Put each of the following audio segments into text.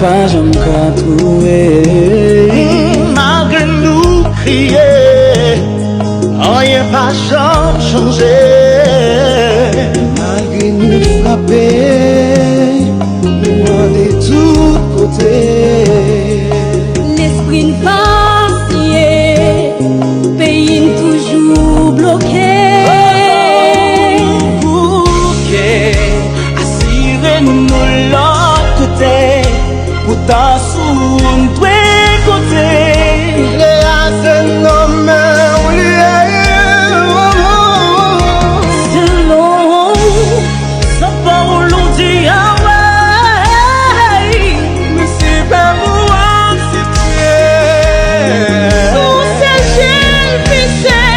pas jamais qu'à trouver. Malgré nous crier, rien pas changé. Malgré nous frapper, loin de tous côtés. L'esprit ne vacille, pays toujours bloqué. Assurez-nous l'autre côté, pourtant sous tous les côtés. Les assez nommés au lieu. C'est long, ça parle on dit ah ouais. Mais c'est pas moi, c'est Sous ces gilles vissées,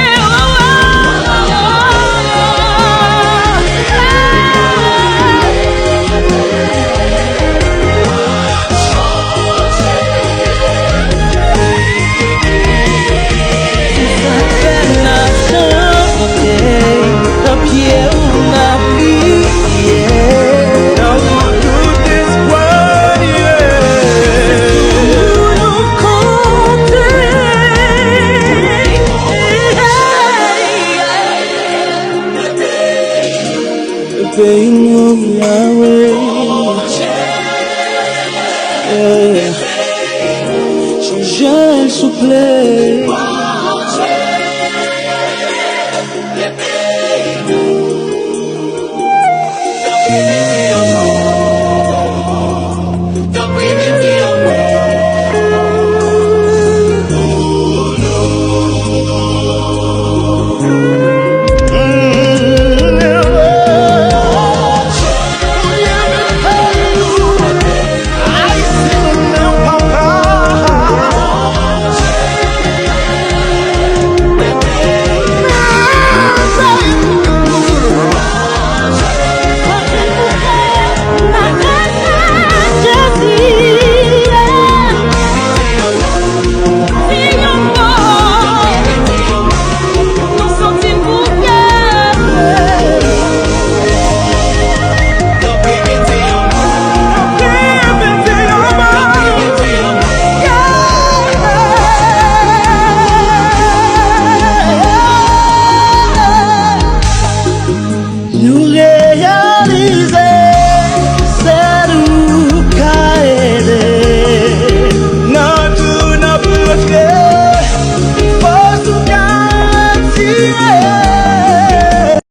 Pays nous Yahweh, changez le soufflet.